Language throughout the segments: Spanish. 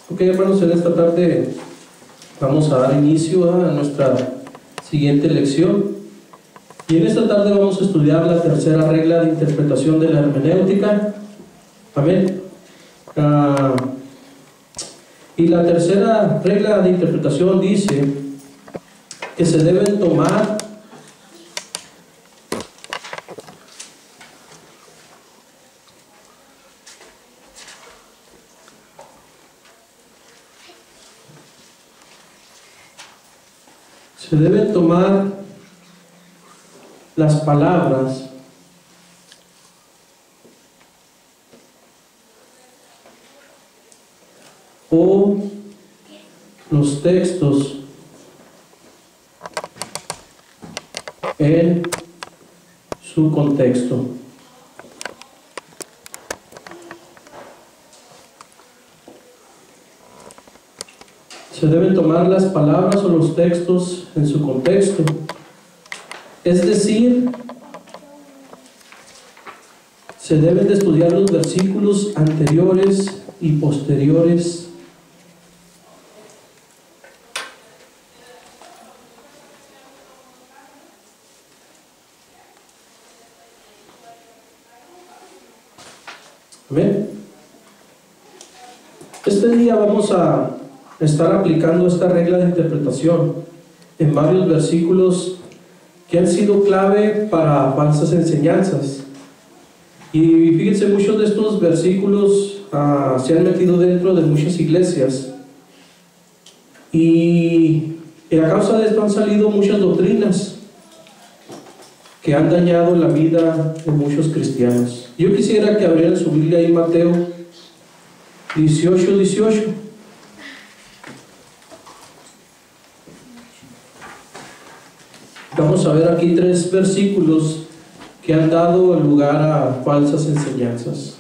Ok, hermanos, en esta tarde vamos a dar inicio a nuestra siguiente lección. Y en esta tarde vamos a estudiar la tercera regla de interpretación de la hermenéutica. Amén. Y la tercera regla de interpretación dice que se deben tomar las palabras o los textos en su contexto. Se deben tomar las palabras o los textos en su contexto. Es decir, se deben de estudiar los versículos anteriores y posteriores . Amén. Este día vamos a estar aplicando esta regla de interpretación en varios versículos que han sido clave para falsas enseñanzas. Y fíjense, muchos de estos versículos se han metido dentro de muchas iglesias, y a causa de esto han salido muchas doctrinas que han dañado la vida de muchos cristianos. Yo quisiera que abrieran su Biblia ahí, Mateo 18:18. Vamos a ver aquí tres versículos que han dado lugar a falsas enseñanzas.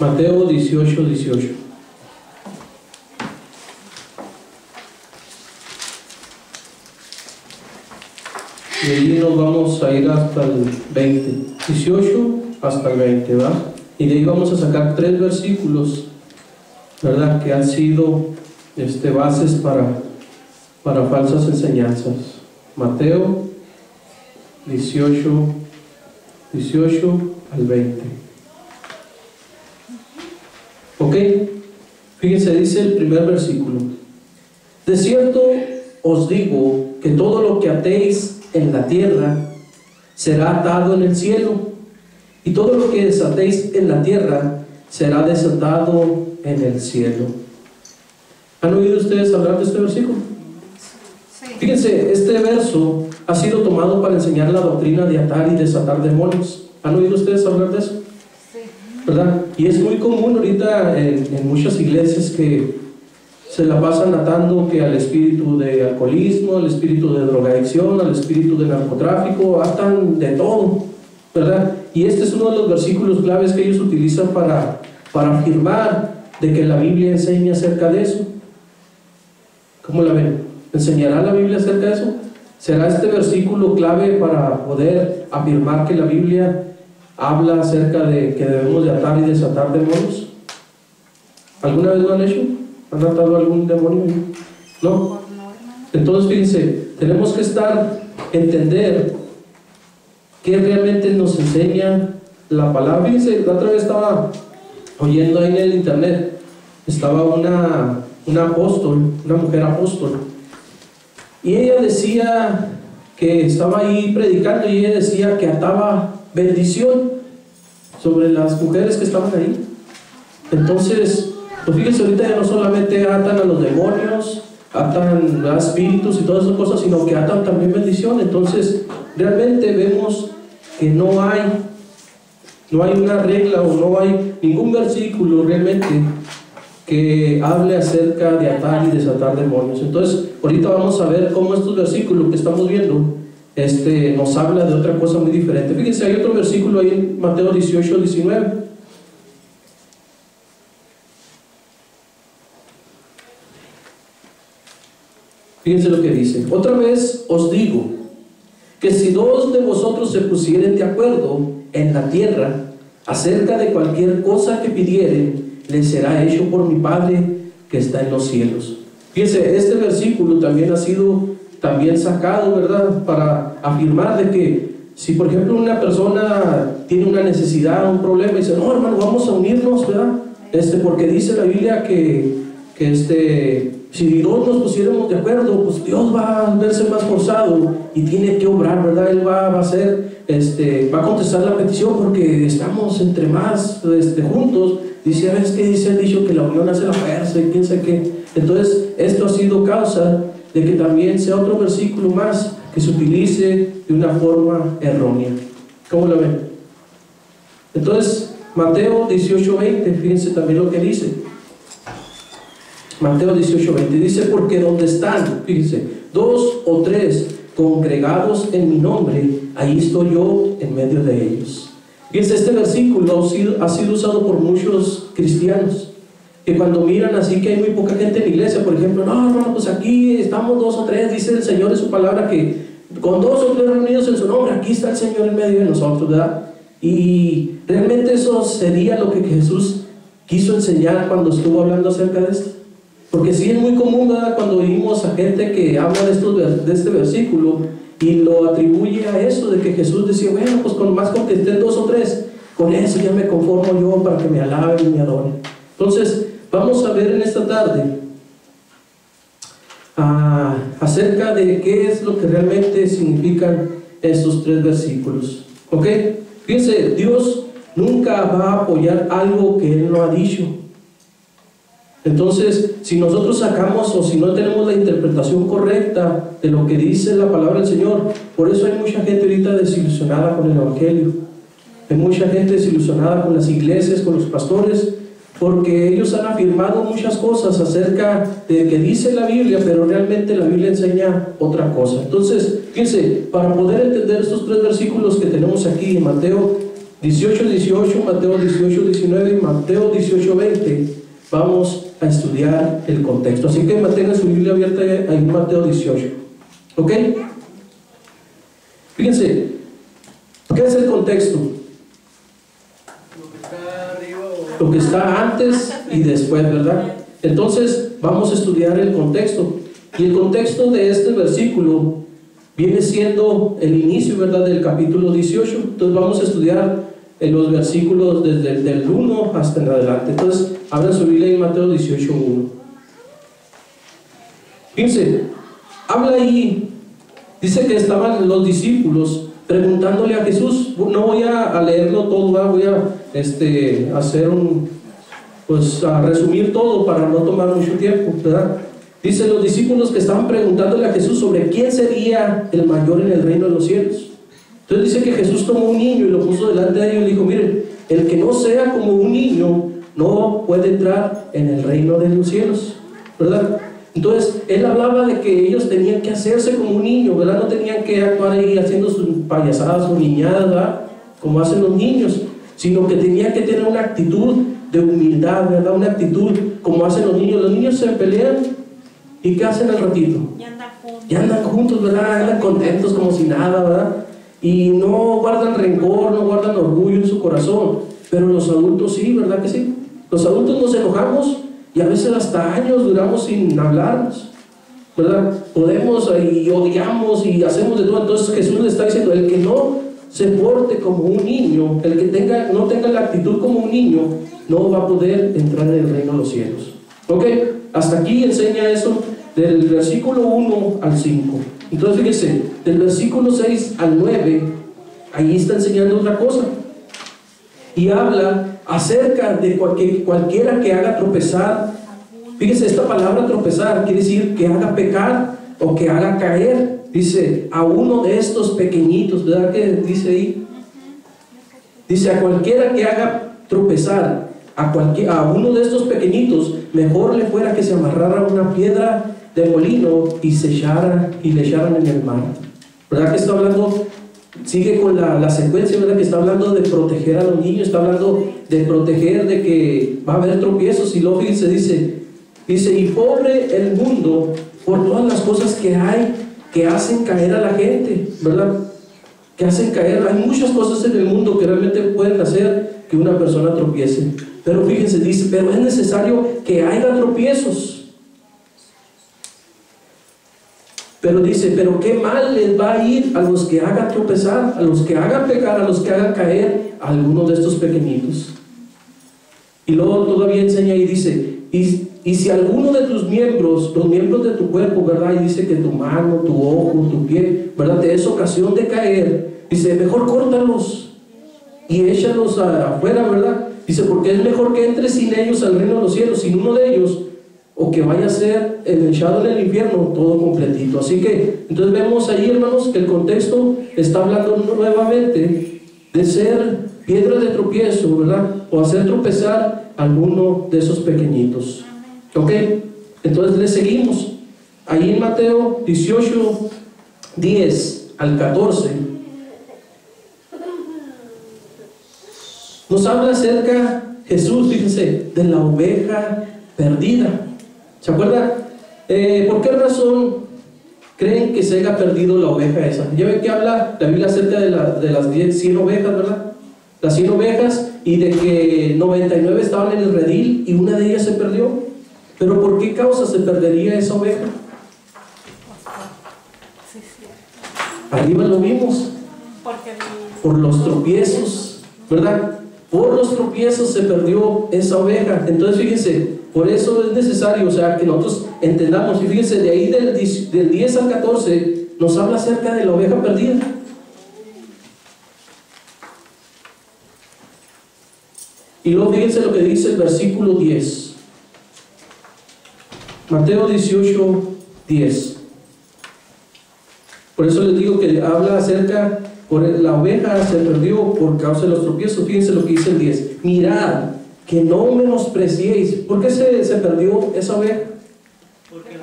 Mateo 18:18. Y ahí nos vamos a ir hasta el 20. 18 hasta el 20, ¿va? Y de ahí vamos a sacar tres versículos, ¿verdad?, que han sido bases para falsas enseñanzas. Mateo 18 al 20. Ok, fíjense, dice el primer versículo: de cierto os digo que todo lo que atéis en la tierra será atado en el cielo, y todo lo que desatéis en la tierra será desatado en el cielo. ¿Han oído ustedes hablar de este versículo? Sí. Fíjense, este verso ha sido tomado para enseñar la doctrina de atar y desatar demonios. ¿Han oído ustedes hablar de eso? Sí. ¿Verdad? Y es muy común ahorita en muchas iglesias que se la pasan atando que al espíritu de alcoholismo, al espíritu de drogadicción, al espíritu de narcotráfico, atan de todo, ¿verdad? Y este es uno de los versículos claves que ellos utilizan para afirmar de que la Biblia enseña acerca de eso. ¿Cómo la ven? ¿Enseñará la Biblia acerca de eso? ¿Será este versículo clave para poder afirmar que la Biblia habla acerca de que debemos de atar y desatar demonios? ¿Alguna vez lo han hecho? ¿Han atado algún demonio? ¿No? Entonces, fíjense, tenemos que entender qué realmente nos enseña la palabra. Fíjense, la otra vez estaba oyendo ahí en el internet, estaba una apóstol, una mujer apóstol, y ella decía que estaba ahí predicando, y ella decía que ataba bendición sobre las mujeres que estaban ahí. Entonces, pues fíjense, ahorita ya no solamente atan a los demonios, atan a espíritus y todas esas cosas, sino que atan también bendición. Entonces, realmente vemos que no hay una regla, o no hay ningún versículo realmente que hable acerca de atar y desatar demonios. Entonces, ahorita vamos a ver cómo estos versículos que estamos viendo nos habla de otra cosa muy diferente. Fíjense, hay otro versículo ahí en Mateo 18:19. Fíjense lo que dice: otra vez os digo que si dos de vosotros se pusieren de acuerdo en la tierra acerca de cualquier cosa que pidieren, les será hecho por mi Padre que está en los cielos. Fíjense, este versículo también ha sido sacado, ¿verdad?, para afirmar de que si por ejemplo una persona tiene una necesidad, un problema, y dice, no hermano, vamos a unirnos, ¿verdad? Porque dice la Biblia que si dos nos pusiéramos de acuerdo, pues Dios va a verse más forzado y tiene que obrar, ¿verdad? Él va a hacer, va a contestar la petición porque estamos entre más juntos. Dice, ¿ves qué dice el dicho? Que la unión hace la fuerza y quién sabe qué. Entonces, esto ha sido causa de que también sea otro versículo más que se utilice de una forma errónea. ¿Cómo lo ven? Entonces, Mateo 18:20, fíjense también lo que dice. Mateo 18:20 dice, porque donde están, fíjense, 2 o 3 congregados en mi nombre, ahí estoy yo en medio de ellos. Fíjense, este versículo ha sido usado por muchos cristianos, que cuando miran así que hay muy poca gente en la iglesia, por ejemplo, no, hermano, pues aquí estamos 2 o 3, dice el Señor en su palabra que con 2 o 3 reunidos en su nombre, aquí está el Señor en medio de nosotros, ¿verdad? Y realmente eso sería lo que Jesús quiso enseñar cuando estuvo hablando acerca de esto. Porque sí es muy común, ¿verdad?, cuando oímos a gente que habla de este versículo y lo atribuye a eso, de que Jesús decía, bueno, pues con que estén 2 o 3, con eso ya me conformo yo para que me alaben y me adoren. Entonces, vamos a ver en esta tarde acerca de qué es lo que realmente significan estos 3 versículos. ¿Ok? Fíjense, Dios nunca va a apoyar algo que Él no ha dicho. Entonces, si nosotros sacamos o si no tenemos la interpretación correcta de lo que dice la palabra del Señor, por eso hay mucha gente ahorita desilusionada con el Evangelio. Hay mucha gente desilusionada con las iglesias, con los pastores, porque ellos han afirmado muchas cosas acerca de que dice la Biblia, pero realmente la Biblia enseña otra cosa. Entonces, fíjense, para poder entender estos 3 versículos que tenemos aquí en Mateo 18:18, Mateo 18:19 y Mateo 18:20, vamos a estudiar el contexto. Así que mantengan su Biblia abierta ahí en Mateo 18. ¿Ok? Fíjense, ¿qué es el contexto? Lo que está antes y después, ¿verdad? Entonces, vamos a estudiar el contexto. Y el contexto de este versículo viene siendo el inicio, ¿verdad?, del capítulo 18. Entonces, vamos a estudiar en los versículos desde el 1 hasta en adelante. Entonces, abran su Biblia en Mateo 18:1. Fíjense, habla ahí, dice que estaban los discípulos preguntándole a Jesús. No voy a leerlo todo, ¿verdad? Voy a hacer a resumir todo para no tomar mucho tiempo, ¿verdad? Dice los discípulos que estaban preguntándole a Jesús sobre quién sería el mayor en el reino de los cielos. Entonces dice que Jesús tomó un niño y lo puso delante de ellos y le dijo, miren, el que no sea como un niño no puede entrar en el reino de los cielos, ¿verdad? Entonces él hablaba de que ellos tenían que hacerse como un niño, ¿verdad? No tenían que actuar ahí haciendo sus payasadas o niñadas, ¿verdad?, como hacen los niños, sino que tenían que tener una actitud de humildad, ¿verdad? Una actitud como hacen los niños. Los niños se pelean y ¿qué hacen al ratito? Ya andan juntos, ¿verdad? Andan contentos como si nada, ¿verdad? Y no guardan rencor, no guardan orgullo en su corazón. Pero los adultos sí, ¿verdad que sí? Los adultos nos enojamos y a veces hasta años duramos sin hablarnos, ¿verdad? Podemos y odiamos y hacemos de todo. Entonces Jesús le está diciendo, el que no se porte como un niño, el que no tenga la actitud como un niño, no va a poder entrar en el reino de los cielos. ¿Ok? Hasta aquí enseña eso del versículo 1 al 5. Entonces fíjense, del versículo 6 al 9, ahí está enseñando otra cosa. Y habla acerca de cualquiera que haga tropezar. Fíjense, esta palabra tropezar quiere decir que haga pecar o que haga caer. Dice, a uno de estos pequeñitos, ¿verdad que dice ahí? Dice, a cualquiera que haga tropezar, a uno de estos pequeñitos, mejor le fuera que se amarrara una piedra de molino y le echaran en el mar. ¿Verdad que está hablando? Sigue con la secuencia, ¿verdad? Que está hablando de proteger a los niños, está hablando de proteger de que va a haber tropiezos. Y luego dice, y pobre el mundo por todas las cosas que hay que hacen caer a la gente, ¿verdad? Que hacen caer. Hay muchas cosas en el mundo que realmente pueden hacer que una persona tropiece. Pero fíjense, dice, pero es necesario que haya tropiezos. Pero dice, pero qué mal les va a ir a los que hagan tropezar, a los que hagan pecar, a los que hagan caer a algunos de estos pequeñitos. Y luego todavía enseña y dice, y si alguno de tus miembros, los miembros de tu cuerpo, ¿verdad? Y dice que tu mano, tu ojo, tu pie, ¿verdad? Te es ocasión de caer. Dice, mejor córtalos y échalos afuera, ¿verdad? Dice, porque es mejor que entres sin ellos al reino de los cielos, sin uno de ellos, o que vaya a ser echado en el infierno todo completito. Así que, entonces vemos ahí, hermanos, que el contexto está hablando nuevamente de ser piedra de tropiezo, ¿verdad? O hacer tropezar a alguno de esos pequeñitos. ¿Ok? Entonces le seguimos. Ahí en Mateo 18, 10 al 14, nos habla acerca, Jesús, fíjense, de la oveja perdida. ¿Se acuerdan? ¿Por qué razón creen que se haya perdido la oveja esa? Ya ven que habla la Biblia acerca de las 100 ovejas, ¿verdad? Las 100 ovejas, y de que 99 estaban en el redil y una de ellas se perdió. ¿Pero por qué causa se perdería esa oveja? Arriba lo vimos. Por los tropiezos, ¿verdad? Por los tropiezos se perdió esa oveja. Entonces fíjense, por eso es necesario, o sea, que nosotros entendamos. Y fíjense, de ahí del 10 al 14 nos habla acerca de la oveja perdida. Y luego fíjense lo que dice el versículo 10. Mateo 18, 10. Por eso les digo que habla acerca, por la oveja se perdió por causa de los tropiezos. Fíjense lo que dice el 10. Mirad, que no menospreciéis. ¿Por qué se perdió esa oveja? Porque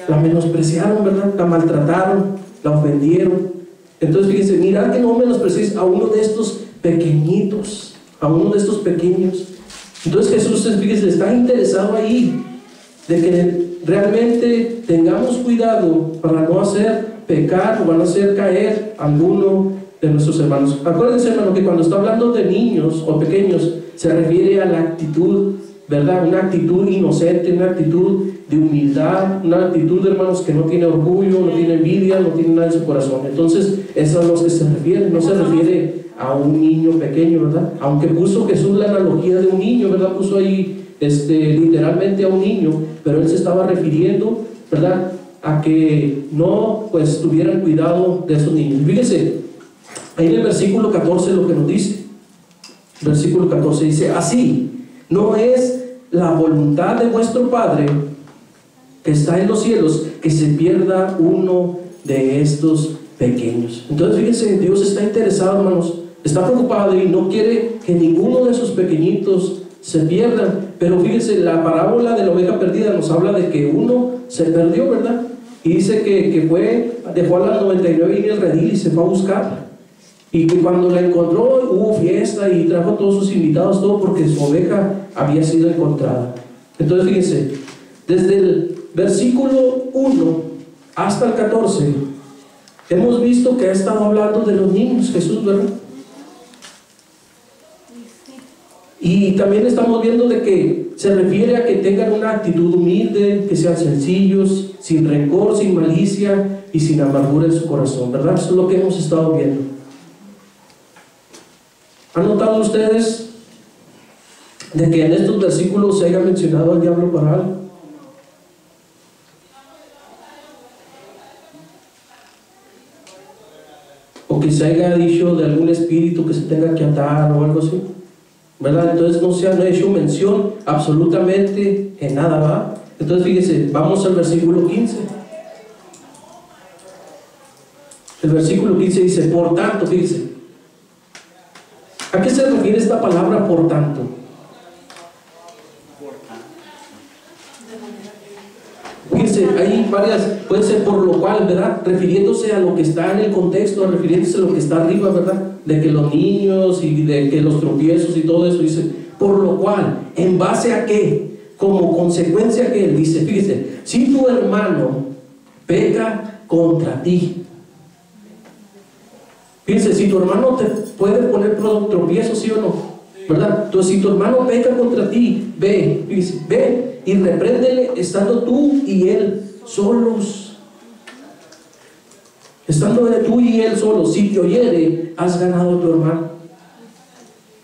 la menospreciaron, ¿verdad? La maltrataron, la ofendieron. Entonces fíjense, mirad que no menospreciéis a uno de estos pequeñitos, a uno de estos pequeños. Entonces Jesús, fíjense, está interesado ahí de que realmente tengamos cuidado para no hacer pecar o no hacer caer a alguno de nuestros hermanos. Acuérdense, hermano, que cuando está hablando de niños o pequeños se refiere a la actitud, ¿verdad? Una actitud inocente, una actitud de humildad, una actitud, hermanos, que no tiene orgullo, no tiene envidia, no tiene nada en su corazón. Entonces, eso es a lo que se refiere. No se refiere a un niño pequeño, ¿verdad? Aunque puso Jesús la analogía de un niño, ¿verdad? Puso ahí literalmente a un niño, pero él se estaba refiriendo, ¿verdad?, a que no, pues, tuvieran cuidado de esos niños. Fíjense, ahí en el versículo 14 lo que nos dice. Versículo 14 dice, así, no es la voluntad de vuestro Padre que está en los cielos que se pierda uno de estos pequeños. Entonces, fíjense, Dios está interesado, hermanos, está preocupado y no quiere que ninguno de esos pequeñitos se pierdan. Pero fíjense, la parábola de la oveja perdida nos habla de que uno se perdió, ¿verdad? Y dice que dejó a las 99 en el redil y se fue a buscar. Y que cuando la encontró hubo fiesta y trajo a todos sus invitados, todo porque su oveja había sido encontrada. Entonces fíjense, desde el versículo 1 hasta el 14 hemos visto que ha estado hablando de los niños Jesús, ¿verdad? Y también estamos viendo de que se refiere a que tengan una actitud humilde, que sean sencillos, sin rencor, sin malicia y sin amargura en su corazón, ¿verdad? Eso es lo que hemos estado viendo. ¿Han notado ustedes de que en estos versículos se haya mencionado al diablo para algo? O que se haya dicho de algún espíritu que se tenga que atar o algo así, ¿verdad? Entonces no se ha hecho mención absolutamente en nada, ¿verdad? Entonces fíjense, vamos al versículo 15. El versículo 15 dice, por tanto, fíjense, ¿a qué se refiere esta palabra por tanto? Fíjense, hay varias, puede ser por lo cual, ¿verdad? Refiriéndose a lo que está en el contexto, refiriéndose a lo que está arriba, ¿verdad? De que los niños y de que los tropiezos y todo eso, dice, por lo cual, ¿en base a qué? Como consecuencia que él dice, fíjese, si tu hermano peca contra ti. Fíjense, si tu hermano te puede poner tropiezo, sí o no, ¿verdad? Entonces, si tu hermano peca contra ti, ve, fíjense, ve y repréndele estando tú y él solos. Estando tú y él solos. Si te oyere, has ganado a tu hermano.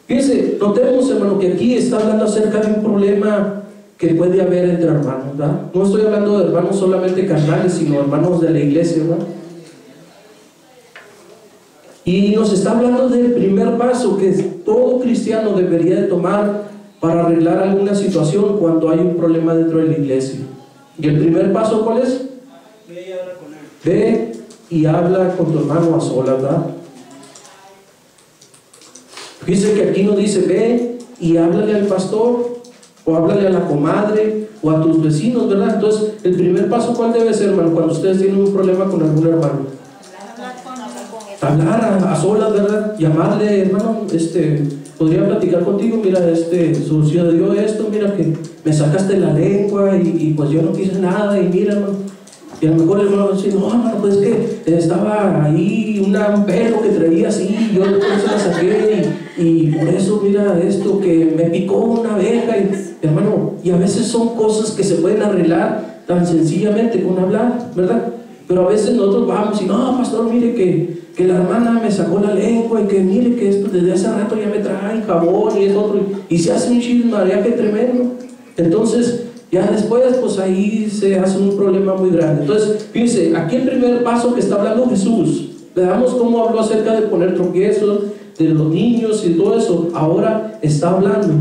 Fíjense, notemos, hermano, que aquí está hablando acerca de un problema que puede haber entre hermanos, ¿verdad? No estoy hablando de hermanos solamente carnales, sino hermanos de la iglesia, ¿verdad? Y nos está hablando del primer paso que todo cristiano debería de tomar para arreglar alguna situación cuando hay un problema dentro de la iglesia. ¿Y el primer paso cuál es? Ve y habla con él. Ve y habla con tu hermano a solas, ¿verdad? Fíjense que aquí nos dice, ve y háblale al pastor, o háblale a la comadre, o a tus vecinos, ¿verdad? Entonces, el primer paso, ¿cuál debe ser, hermano? Cuando ustedes tienen un problema con algún hermano. Hablar a solas, ¿verdad? Llamarle, hermano, podría platicar contigo, mira, sucedió esto, mira que me sacaste la lengua y pues yo no quise nada, y mira, hermano. Y a lo mejor el hermano dice, no, hermano, pues que estaba ahí un pelo que traía así, yo por eso la saqué, y por eso, mira, esto que me picó una abeja, y, hermano, y a veces son cosas que se pueden arreglar tan sencillamente con hablar, ¿verdad? Pero a veces nosotros vamos y, no, pastor, mire que la hermana me sacó la lengua, y que mire que esto desde hace rato ya me trae jabón y es otro, y se hace un chismareaje tremendo. Entonces, ya después, pues ahí se hace un problema muy grande. Entonces, fíjense, aquí el primer paso que está hablando Jesús, veamos cómo habló acerca de poner tropiezos, de los niños y todo eso. Ahora está hablando,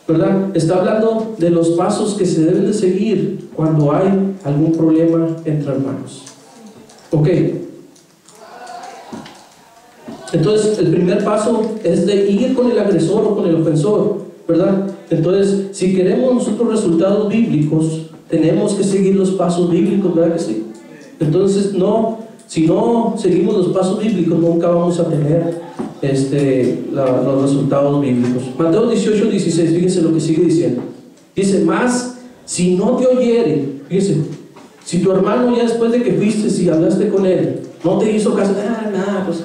¿verdad? Está hablando de los pasos que se deben de seguir cuando hay algún problema entre hermanos. Ok. Entonces, el primer paso es de ir con el agresor o con el ofensor, ¿verdad? Entonces, si queremos nosotros resultados bíblicos, tenemos que seguir los pasos bíblicos, ¿verdad que sí? Entonces, si no seguimos los pasos bíblicos, nunca vamos a tener los resultados bíblicos. Mateo 18:16, fíjense lo que sigue diciendo. Dice, más si no te oyere, fíjense, si tu hermano ya después de que fuiste y hablaste con él, no te hizo caso, nada, pues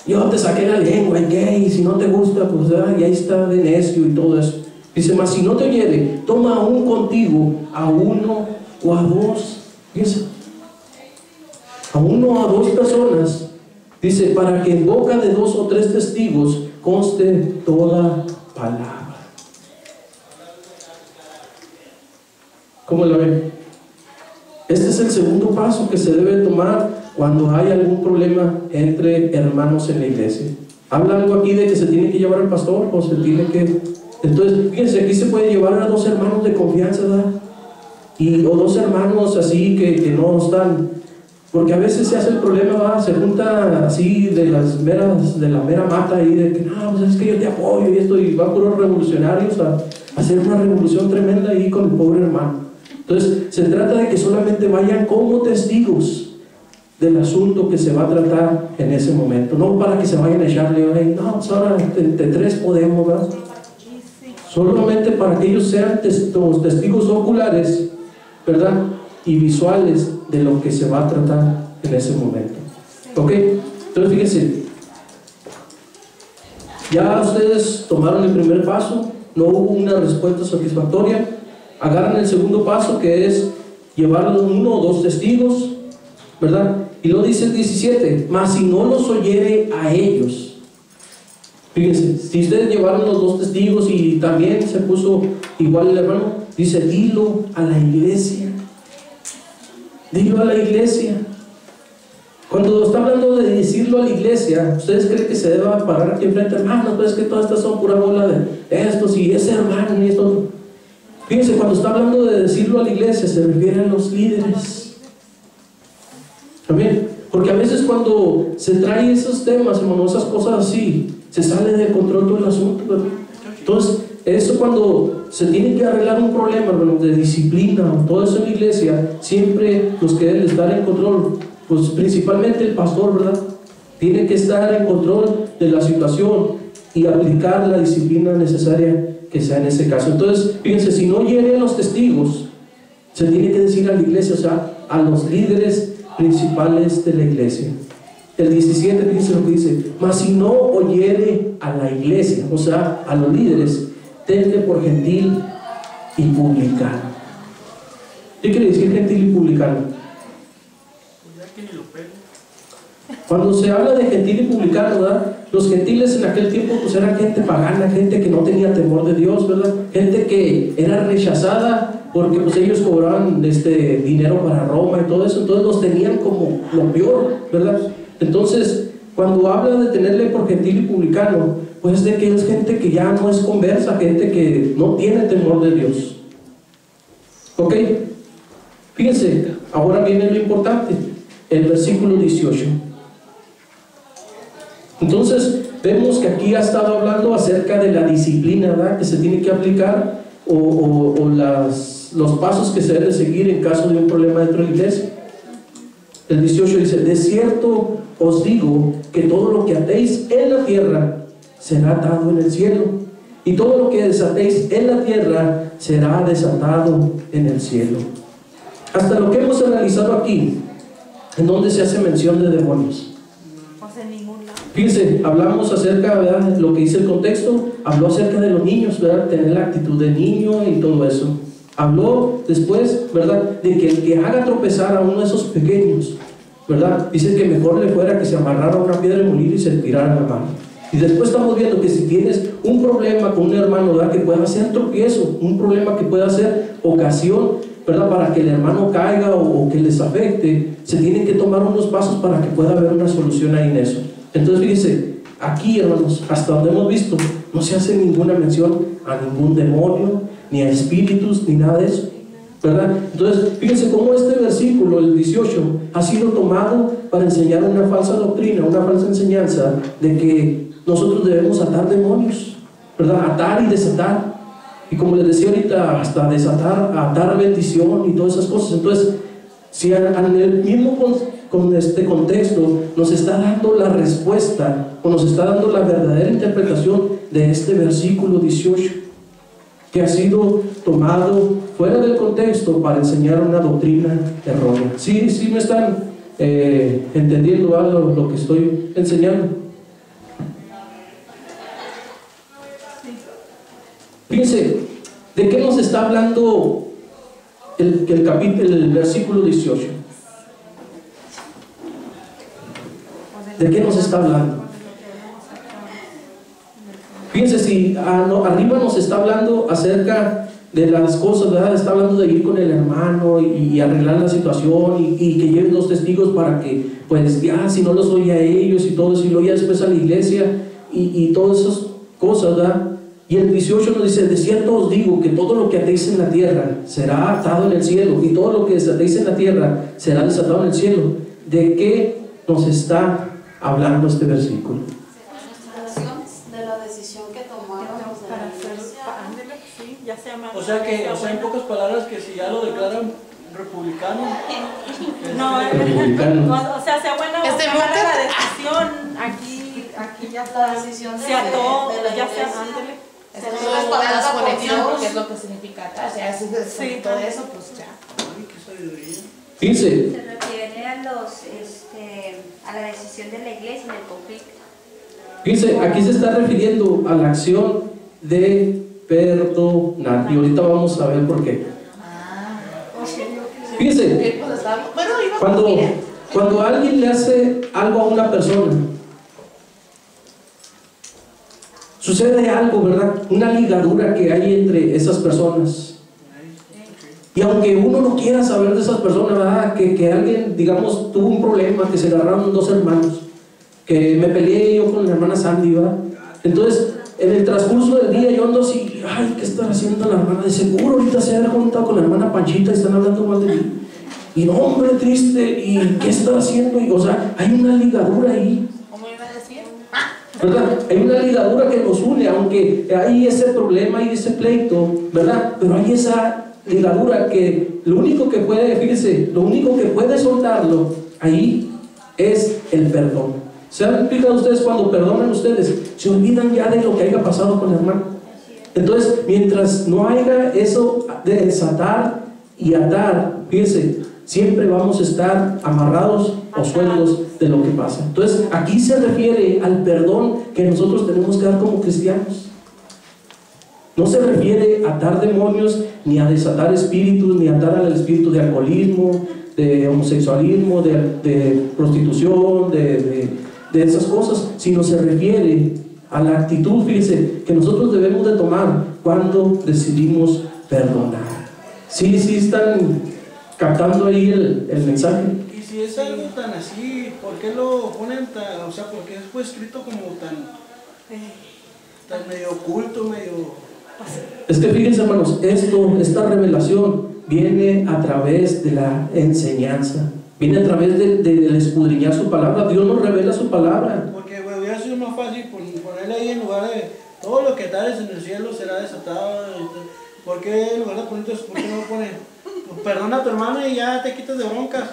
yo te saqué la lengua, y si no te gusta, pues y ahí está de necio y todo eso. Dice, mas si no te oyere, toma aún contigo a uno o a dos, fíjense, a uno o a dos personas, dice, para que en boca de 2 o 3 testigos conste toda palabra. ¿Cómo la ven? Este es el segundo paso que se debe tomar cuando hay algún problema entre hermanos en la iglesia. Habla algo aquí de que se tiene que llevar al pastor, o se tiene que... Entonces, fíjense, aquí se puede llevar a 2 hermanos de confianza, ¿verdad? O 2 hermanos así que no están, porque a veces se hace el problema, ¿verdad? Se junta así de la mera mata ahí, de que no, pues es que yo te apoyo y esto, y van puros revolucionarios a hacer una revolución tremenda ahí con el pobre hermano. Entonces, se trata de que solamente vayan como testigos del asunto que se va a tratar en ese momento, no para que se vayan a echarle, no, pues ahora entre 3 podemos, ¿verdad? Solamente para que ellos sean testigos oculares, ¿verdad? Y visuales de lo que se va a tratar en ese momento. ¿Ok? Entonces fíjense, ya ustedes tomaron el primer paso, no hubo una respuesta satisfactoria, agarran el segundo paso, que es llevar 1 o 2 testigos, ¿verdad? Y lo dice el 17, mas si no los oyere a ellos. Fíjense, si ustedes llevaron los 2 testigos y también se puso igual el hermano, dice, dilo a la iglesia. Dilo a la iglesia. Cuando está hablando de decirlo a la iglesia, ¿ustedes creen que se deba parar aquí enfrente? Hermanos, pues es que todas estas son pura bola de estos y ese hermano y esto. Fíjense, cuando está hablando de decirlo a la iglesia, se refiere a los líderes. Amén. Porque a veces cuando se trae esos temas, hermanos, esas cosas así, se sale de control todo el asunto, ¿verdad? Entonces, eso cuando se tiene que arreglar un problema, hermanos, de disciplina o todo eso en la iglesia, siempre los que deben estar en control, pues principalmente el pastor, ¿verdad? Tiene que estar en control de la situación y aplicar la disciplina necesaria que sea en ese caso. Entonces, fíjense, si no hieren los testigos, se tiene que decir a la iglesia, o sea, a los líderes principales de la iglesia. El 17 dice lo que dice: mas si no oyere a la iglesia, o sea, a los líderes, tenle por gentil y publicano. ¿Qué quiere decir gentil y publicano? Cuando se habla de gentil y publicano, ¿verdad? Los gentiles en aquel tiempo pues eran gente pagana, gente que no tenía temor de Dios, ¿verdad? Gente que era rechazada porque pues ellos cobraban dinero para Roma y todo eso, entonces los tenían como lo peor, ¿verdad? Entonces, cuando habla de tenerle por gentil y publicano, pues de que es gente que ya no es conversa, gente que no tiene temor de Dios. ¿Ok? Fíjense, ahora viene lo importante, el versículo 18. Entonces, vemos que aquí ha estado hablando acerca de la disciplina, ¿verdad?, que se tiene que aplicar o los pasos que se deben seguir en caso de un problema dentro de la iglesia. El 18 dice: de cierto os digo que todo lo que atéis en la tierra será atado en el cielo, y todo lo que desatéis en la tierra será desatado en el cielo. Hasta lo que hemos analizado aquí, ¿en dónde se hace mención de demonios? Pues en ningún lado. Fíjense, hablamos acerca, ¿verdad?, de lo que dice el contexto. Habló acerca de los niños, ¿verdad?, tener la actitud de niño y todo eso. Habló después, ¿verdad?, de que el que haga tropezar a uno de esos pequeños, ¿verdad?, dice que mejor le fuera que se amarrara a una piedra de molir y se tirara en la mano. Y después estamos viendo que si tienes un problema con un hermano, ¿verdad?, que pueda ser tropiezo, un problema que pueda ser ocasión, ¿verdad?, para que el hermano caiga o que les afecte, se tienen que tomar unos pasos para que pueda haber una solución ahí en eso. Entonces fíjense, aquí, hermanos, hasta donde hemos visto, no se hace ninguna mención a ningún demonio, ni a espíritus, ni nada de eso, ¿verdad? Entonces, fíjense cómo este versículo, el 18, ha sido tomado para enseñar una falsa doctrina, una falsa enseñanza de que nosotros debemos atar demonios, ¿verdad? Atar y desatar. Y como les decía ahorita, hasta desatar, atar bendición y todas esas cosas. Entonces, si en el mismo con este contexto nos está dando la respuesta o nos está dando la verdadera interpretación de este versículo 18, que ha sido tomado fuera del contexto para enseñar una doctrina errónea. Sí me están entendiendo algo lo que estoy enseñando. Fíjense, ¿de qué nos está hablando el versículo 18? ¿De qué nos está hablando? Fíjense, si arriba nos está hablando acerca de las cosas, ¿verdad? Está hablando de ir con el hermano y arreglar la situación y que lleven los testigos para que, pues, ya, si no los oye a ellos y todo eso, y luego ya después a la iglesia y todas esas cosas, ¿verdad? Y el 18 nos dice: de cierto os digo que todo lo que atéis en la tierra será atado en el cielo, y todo lo que desatéis en la tierra será desatado en el cielo. ¿De qué nos está hablando este versículo? De la decisión que tomamos Para hacer, sí, ya sea más. O sea, en pocas palabras, que si ya lo declaran republicano. No, republicano. o sea, sea buena o sea mala la decisión, aquí ya está. La decisión sea todo, de la ya sea, iglesia. ándele. Se Entonces, nos no das por conexión Dios. porque es lo que significa acá. O sea, si Sí, todo eso, pues ya. Ay, qué sabiduría. Fíjense, Se refiere a a la decisión de la iglesia en el conflicto. fíjense, aquí se está refiriendo a la acción de perdonar, y ahorita vamos a ver por qué. Fíjense, Pues está, bueno, iba cuando alguien le hace algo a una persona, sucede algo, ¿verdad? Una ligadura que hay entre esas personas. Y aunque uno no quiera saber de esas personas, ¿verdad?, que alguien, digamos, tuvo un problema, que se agarraron dos hermanos, que me peleé yo con la hermana Sandy, ¿verdad? Entonces, en el transcurso del día yo ando así: ay, ¿qué está haciendo la hermana? De seguro ahorita se ha juntado con la hermana Panchita y están hablando mal de mí. Y no, hombre, triste, ¿y qué está haciendo? Y, o sea, hay una ligadura ahí, ¿cómo iba a decir? ¿verdad? Hay una ligadura que nos une, aunque hay ese problema y ese pleito, ¿verdad? Pero hay esa ligadura que lo único que puede, fíjense, lo único que puede soltarlo ahí es el perdón. ¿Se han fijado ustedes cuando perdonan ustedes? Se olvidan ya de lo que haya pasado con el hermano. Entonces, mientras no haya eso de desatar y atar, fíjense, siempre vamos a estar amarrados o sueltos de lo que pasa. Entonces, aquí se refiere al perdón que nosotros tenemos que dar como cristianos. No se refiere a atar demonios, ni a desatar espíritus, ni a atar al espíritu de alcoholismo, de homosexualismo, de prostitución, de esas cosas, sino se refiere a la actitud, fíjense, que nosotros debemos de tomar cuando decidimos perdonar. Sí están captando ahí el mensaje. Y si es algo tan así, ¿por qué lo ponen tan, o sea, por qué fue escrito como tan medio oculto, medio... Es que fíjense, hermanos, esta revelación viene a través de la enseñanza, viene a través del escudriñar su palabra. Dios nos revela su palabra. Porque hubiera sido más fácil ponerle ahí en lugar de todo lo que atares en el cielo será desatado. ¿Por qué en lugar de poner eso, por qué no pone pues, perdona a tu hermana y ya te quitas de broncas?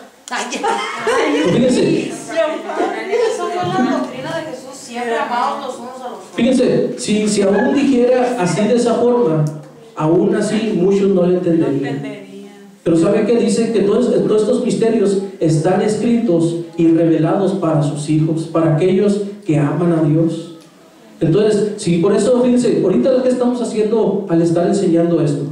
Fíjense, Eso fue la doctrina de Jesús, siempre amados los unos a los otros. fíjense, si aún dijera así de esa forma, aún así muchos no le entenderían. Pero ¿sabe qué dice? Que todos estos misterios están escritos y revelados para sus hijos, para aquellos que aman a Dios. Entonces, si por eso, fíjense, ahorita lo que estamos haciendo al estar enseñando esto,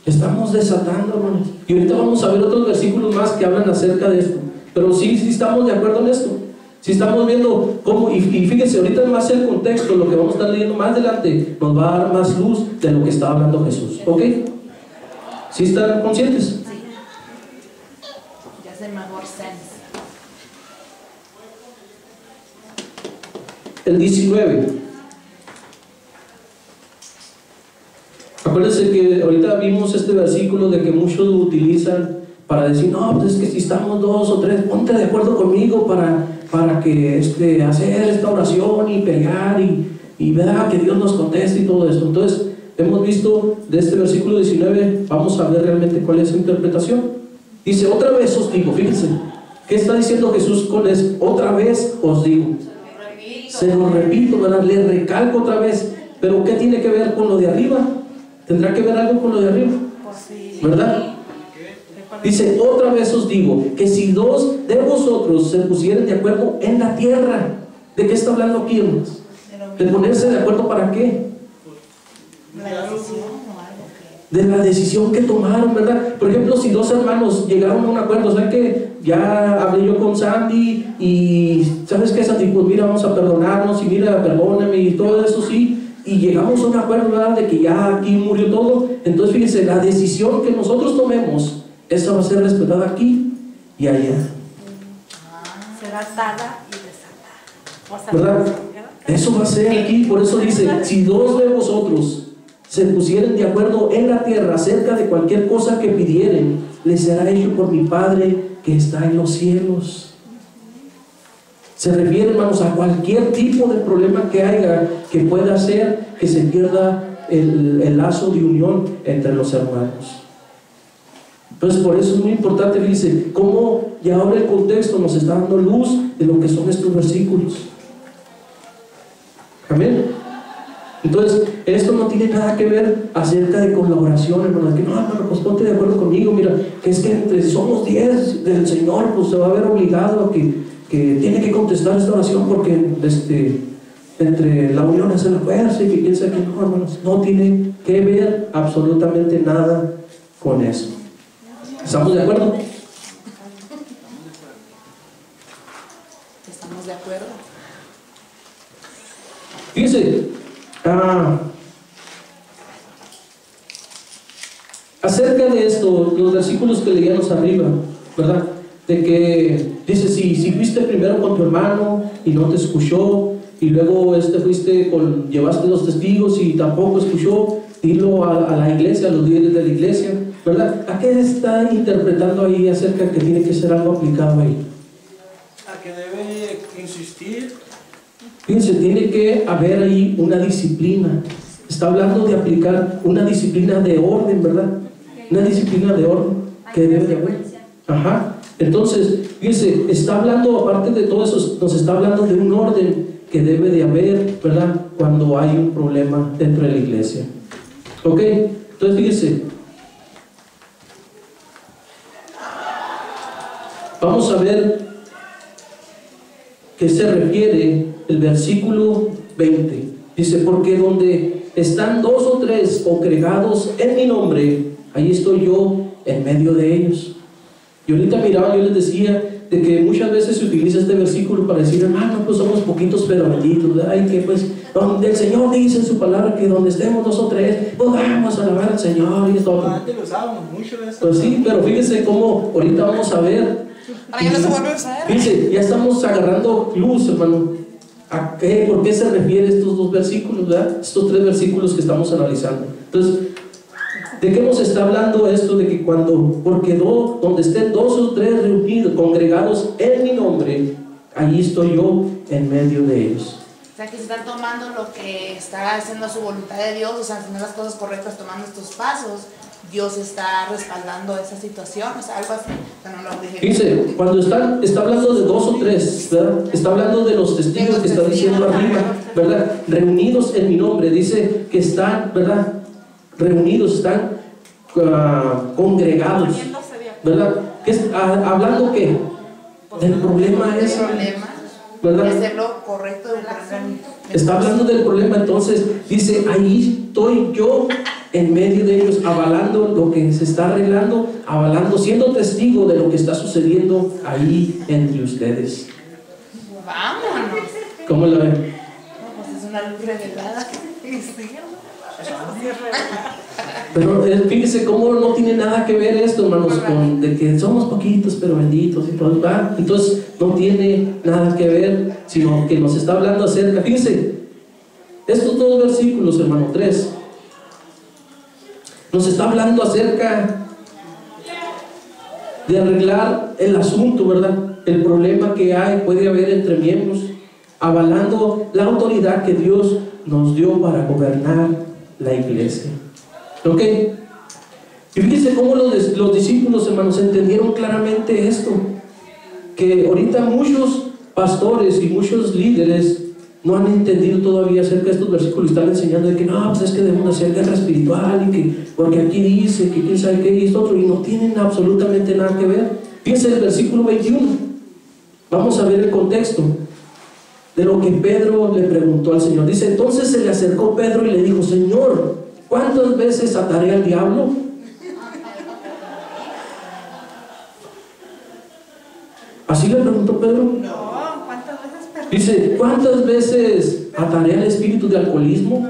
estamos desatando, hermanos. Y ahorita vamos a ver otros versículos más que hablan acerca de esto. Pero sí estamos de acuerdo en esto. Si estamos viendo cómo, y fíjense, ahorita más el contexto, lo que vamos a estar leyendo más adelante, nos va a dar más luz de lo que está hablando Jesús. ¿Ok? ¿Sí están conscientes? Ya hace mejor sense. El 19. Acuérdense que ahorita vimos este versículo de que muchos lo utilizan para decir, no, pues es que si estamos 2 o 3, ponte de acuerdo conmigo para que hacer esta oración y pegar y ver que Dios nos conteste y todo esto. Entonces, hemos visto de este versículo 19, vamos a ver realmente cuál es su interpretación. Dice, otra vez os digo, fíjense, ¿qué está diciendo Jesús con eso? Otra vez os digo. Se lo repito, ¿verdad? Le recalco otra vez. Pero ¿qué tiene que ver con lo de arriba? ¿Tendrá que ver algo con lo de arriba? ¿Verdad? Dice, otra vez os digo, que si 2 de vosotros se pusieren de acuerdo en la tierra, ¿de qué está hablando aquí, hermanos? ¿De ponerse de acuerdo para qué? La decisión o algo que... De la decisión que tomaron, ¿verdad? Por ejemplo, si 2 hermanos llegaron a un acuerdo, ¿sabes qué? Ya hablé yo con Sandy y ¿sabes qué, Sandy? Pues mira, vamos a perdonarnos y mira, perdóname y todo eso, sí. Y llegamos a un acuerdo, ¿verdad? De que ya aquí murió todo. Entonces, fíjense, la decisión que nosotros tomemos, esa va a ser respetada aquí y allá. Será atada y desatada. ¿Verdad? Eso va a ser aquí. Por eso dice, si 2 de vosotros se pusieren de acuerdo en la tierra acerca de cualquier cosa que pidieren, les será hecho por mi Padre que está en los cielos. Se refiere, hermanos, a cualquier tipo de problema que haya que pueda hacer que se pierda el lazo de unión entre los hermanos. Entonces, por eso es muy importante, fíjense, cómo ya ahora el contexto nos está dando luz de lo que son estos versículos. Amén. Entonces, esto no tiene nada que ver acerca de colaboración, hermano. Que no, hermano, pues ponte de acuerdo conmigo. Mira, que es que entre somos 10 del Señor, pues se va a ver obligado a que tiene que contestar esta oración porque entre la unión hace la fuerza y que piensa que no, hermanos, no tiene que ver absolutamente nada con eso. ¿Estamos de acuerdo? ¿Estamos de acuerdo? Fíjense, acerca de esto, los versículos que leíamos arriba, ¿verdad? De que dice, si fuiste primero con tu hermano y no te escuchó, y luego llevaste los testigos y tampoco escuchó, dilo a la iglesia, a los líderes de la iglesia, ¿verdad? ¿A qué está interpretando ahí acerca que tiene que ser algo aplicado ahí? A que debe insistir. Fíjense, tiene que haber ahí una disciplina. Está hablando de aplicar una disciplina de orden, ¿verdad? Una disciplina de orden que debe de haber. Ajá. Entonces, fíjense, está hablando, aparte de todo eso, nos está hablando de un orden que debe de haber, ¿verdad? Cuando hay un problema dentro de la iglesia. ¿Ok? Entonces, fíjense, Vamos a ver qué se refiere el versículo 20. Dice, porque donde están 2 o 3 congregados en mi nombre, ahí estoy yo en medio de ellos. Y ahorita miraba, yo les decía de que muchas veces se utiliza este versículo para decir, hermano, pues somos poquitos pero benditos, ¿verdad? Y que pues donde el Señor dice en su palabra que donde estemos 2 o 3, pues vamos a alabar al Señor y esto. Antes lo usábamos mucho eso. Pues sí, pero fíjense cómo ahorita vamos a ver. Ahora ya no se vuelve a usar. Fíjense, ya estamos agarrando luz, hermano. ¿A qué? ¿Por qué se refiere estos 2 versículos, verdad? Estos 3 versículos que estamos analizando. Entonces, ¿de qué nos está hablando esto? De que porque donde estén 2 o 3 reunidos, congregados en mi nombre, allí estoy yo en medio de ellos. O sea, que se están tomando lo que está haciendo su voluntad de Dios, o sea, haciendo las cosas correctas, tomando estos pasos, Dios está respaldando esa situación, o sea, algo así. O sea, no lo dije. Fíjense, cuando está hablando de 2 o 3, ¿verdad? Está hablando de los testigos que está diciendo arriba, ¿verdad? Reunidos en mi nombre, dice que están, ¿verdad? Reunidos, están congregados, ¿verdad? ¿Hablando qué? Del problema ese, ¿verdad? De hacer lo correcto, de Está hablando del problema, entonces dice, ahí estoy yo en medio de ellos, avalando lo que se está arreglando, avalando, siendo testigo de lo que está sucediendo ahí entre ustedes. Vámonos. ¿Cómo la ven? No, pues es una luz revelada. Pero fíjense cómo no tiene nada que ver esto, hermanos, con de que somos poquitos pero benditos y todo, ¿va? Entonces no tiene nada que ver, sino que nos está hablando acerca. Fíjense, estos 2 versículos, hermano, 3, nos está hablando acerca de arreglar el asunto, ¿verdad? El problema que puede haber entre miembros, avalando la autoridad que Dios nos dio para gobernar la iglesia. ¿Ok? Y fíjense cómo los discípulos, hermanos, entendieron claramente esto, que ahorita muchos pastores y muchos líderes no han entendido todavía acerca de estos versículos, están enseñando de que no, pues es que debemos hacer guerra espiritual y que, porque aquí dice que quién sabe qué y esto otro, y no tienen absolutamente nada que ver. Fíjense el versículo 21, vamos a ver el contexto de lo que Pedro le preguntó al Señor. Dice, entonces se le acercó Pedro y le dijo, Señor, ¿cuántas veces ataré al diablo? ¿Así le preguntó Pedro? No, ¿cuántas veces perdí? Dice, ¿cuántas veces ataré al espíritu de alcoholismo?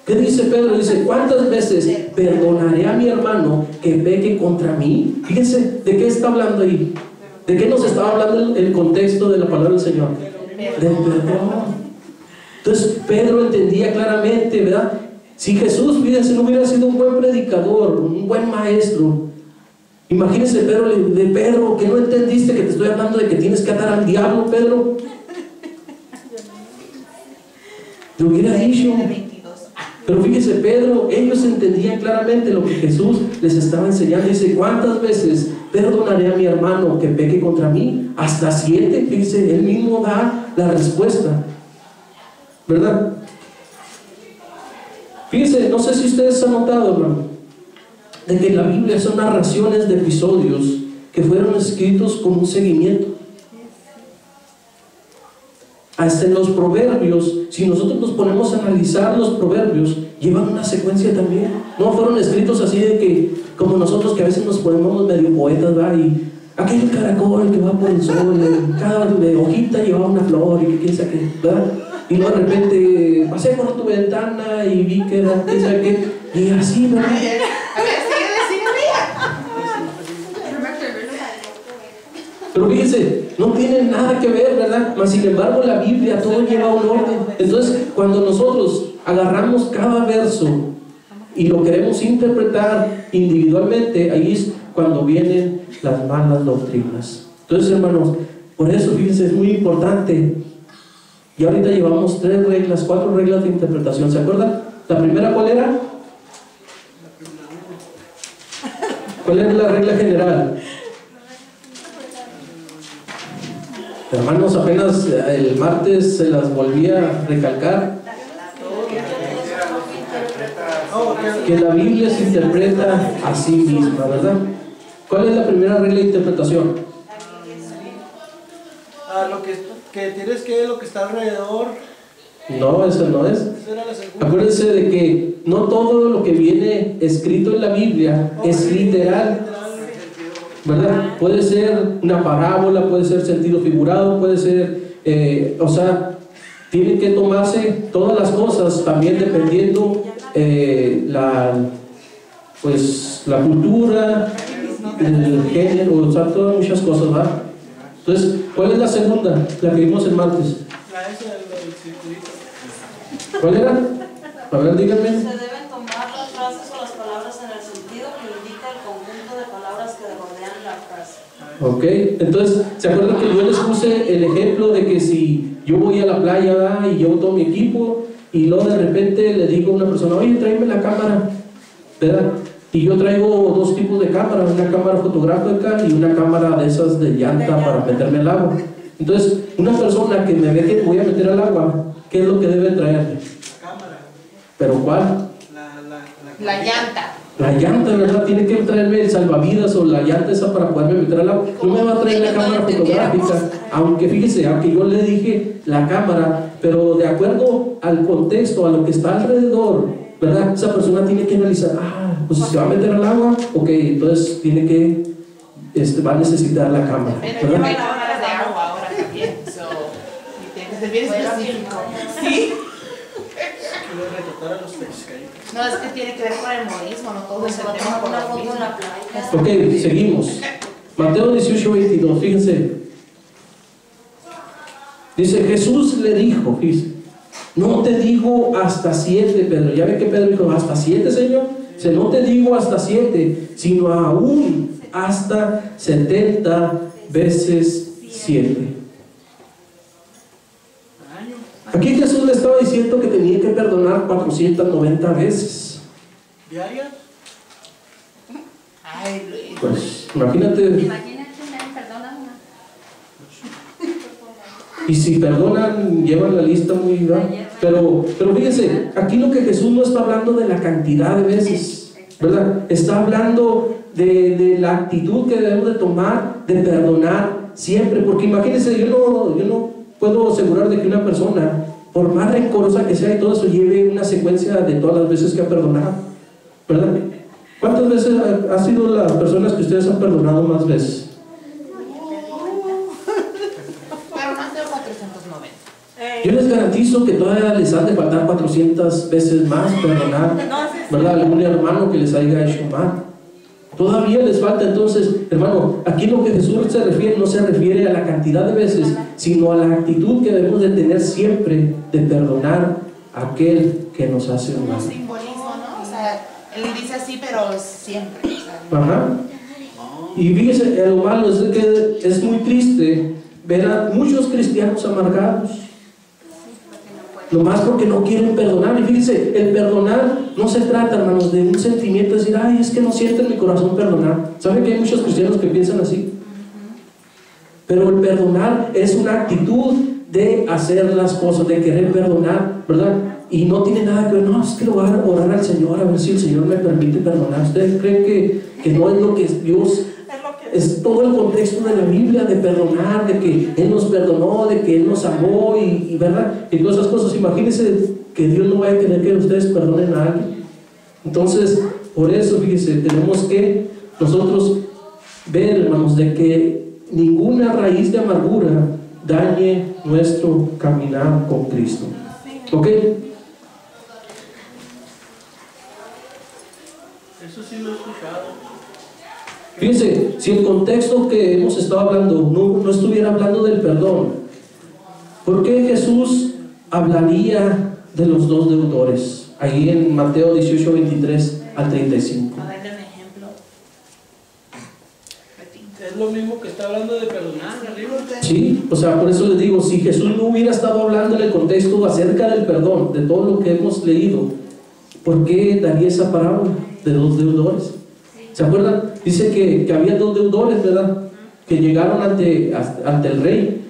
¿Qué dice Pedro? Dice, ¿cuántas veces perdonaré a mi hermano que peque contra mí? Fíjense, ¿de qué está hablando ahí? ¿De qué nos estaba hablando el contexto de la palabra del Señor? Del perdón. Entonces Pedro entendía claramente, ¿verdad? Si Jesús, fíjense, no hubiera sido un buen predicador, un buen maestro, imagínense Pedro, que no entendiste que te estoy hablando de que tienes que atar al diablo, Pedro. Te hubiera dicho. Pero fíjense, Pedro, ellos entendían claramente lo que Jesús les estaba enseñando. Dice, ¿cuántas veces perdonaré a mi hermano que peque contra mí? Hasta 7. Fíjense, él mismo da la respuesta, ¿verdad? Fíjense, no sé si ustedes han notado, hermano, de que en la Biblia son narraciones de episodios que fueron escritos con un seguimiento. Hasta en los proverbios, si nosotros nos ponemos a analizar los proverbios, llevan una secuencia también. No fueron escritos así de que, como nosotros que a veces nos ponemos medio poetas, ¿verdad? Y aquel caracol que va por el sol, cada hojita llevaba una flor y que quién sabe qué, ¿verdad? Y luego de repente pasé por tu ventana y vi que era quién sabe qué, y así, ¿verdad? Pero fíjense, no tiene nada que ver, ¿verdad? Mas sin embargo la Biblia todo lleva un orden. Entonces cuando nosotros agarramos cada verso y lo queremos interpretar individualmente, ahí es cuando vienen las malas doctrinas. Entonces, hermanos, por eso fíjense, es muy importante. Y ahorita llevamos 4 reglas de interpretación, ¿se acuerdan? La primera, ¿cuál era? ¿Cuál es la regla general? Hermanos, apenas el martes se las volví a recalcar, que la Biblia se interpreta a sí misma, ¿verdad? ¿Cuál es la primera regla de interpretación? a lo que tienes que lo que está alrededor. No, esa no es. Esa era la segunda. Acuérdense de que no todo lo que viene escrito en la Biblia es literal, ¿verdad? Puede ser una parábola, puede ser sentido figurado, puede ser, o sea, tienen que tomarse todas las cosas también dependiendo pues la cultura, el género, o sea, todas muchas cosas, ¿verdad? Entonces, ¿cuál es la segunda? La que vimos el martes. La esa del circulito. ¿Cuál era? A ver, díganme. Se deben tomar las frases o las palabras en el sentido que indica el conjunto de palabras que rodean la frase. Ok, entonces, ¿se acuerdan que yo les puse el ejemplo de que si yo voy a la playa, ¿verdad? Y llevo todo mi equipo y luego de repente le digo a una persona, oye, tráeme la cámara, ¿verdad? Y yo traigo dos tipos de cámaras, una cámara fotográfica y una cámara de esas de llanta para meterme al agua. Entonces, una persona que me ve que voy a meter al agua, ¿qué es lo que debe traerme? La cámara. ¿Pero cuál? La llanta. La llanta, ¿verdad? Tiene que traerme el salvavidas o la llanta esa para poderme meter al agua. No me va a traer la cámara fotográfica, aunque fíjese, aunque yo le dije la cámara, pero de acuerdo al contexto, a lo que está alrededor, ¿verdad? Esa persona tiene que analizar, pues si se va a meter al agua, ok, entonces tiene que, va a necesitar la cámara, Pero ¿verdad? hay cámaras de agua ahora también, y tiene que ser bien específico. ¿Sí? Quiero retratar a los pescaditos. No, es que tiene que ver con el modismo, no todo Pues es se va a el tema tomar una por lo foto en mismo. la playa. Ok, seguimos. Mateo 18:22, fíjense. Dice, Jesús le dijo, fíjense, no te digo hasta 7, Pedro. Ya ve que Pedro dijo, ¿hasta 7, Señor? Dice, no te digo hasta 7, sino aún hasta 70 veces 7. Aquí Jesús le estaba diciendo que tenía que perdonar 490 veces. ¿Diarias? Ay, Luis. Pues, imagínate. Imagínate, me perdonan una. Y si perdonan, llevan la lista muy bien. Pero fíjense, aquí lo que Jesús no está hablando de la cantidad de veces, ¿verdad? Está hablando de la actitud que debemos de tomar, de perdonar siempre. Porque imagínense, yo no puedo asegurar de que una persona, por más rencorosa que sea y todo eso, lleve una secuencia de todas las veces que ha perdonado, ¿verdad? ¿Cuántas veces ha sido las personas que ustedes han perdonado más veces? Pero más de 490. Yo les garantizo que todavía les han de faltar 400 veces más perdonar, ¿verdad? Algún hermano que les haya hecho mal. Todavía les falta. Entonces, hermano, aquí lo que Jesús se refiere no se refiere a la cantidad de veces, sino a la actitud que debemos de tener siempre de perdonar a aquel que nos hace un Como mal. simbolismo, ¿no? O sea, él dice así, pero siempre. O sea, Ajá. Y fíjese, lo malo es que es muy triste ver a muchos cristianos amargados, nomás porque no quieren perdonar. Y fíjense, el perdonar no se trata, hermanos, de un sentimiento de decir, ay, es que no siento en mi corazón perdonar. ¿Saben que hay muchos cristianos que piensan así? Pero el perdonar es una actitud de hacer las cosas, de querer perdonar, ¿verdad? Y no tiene nada que ver, no, es que lo voy a orar al Señor a ver si el Señor me permite perdonar. ¿Ustedes creen que no es lo que Dios... Es todo el contexto de la Biblia de perdonar, de que Él nos perdonó, de que Él nos amó y ¿verdad? Y todas esas cosas. Imagínense que Dios no vaya a querer que ustedes perdonen a alguien. Entonces, por eso, fíjense, tenemos que nosotros ver, hermanos, de que ninguna raíz de amargura dañe nuestro caminar con Cristo. ¿Ok? Eso sí lo he escuchado. Fíjense, si el contexto que hemos estado hablando no estuviera hablando del perdón, ¿por qué Jesús hablaría de los dos deudores? Ahí en Mateo 18, 23 al 35. a darle un ejemplo. Es lo mismo que está hablando de perdonar arriba. Sí, o sea, por eso les digo, si Jesús no hubiera estado hablando en el contexto acerca del perdón, de todo lo que hemos leído, ¿por qué daría esa parábola de dos deudores? ¿Se acuerdan? Dice que había dos deudores, ¿verdad? Que llegaron ante el rey.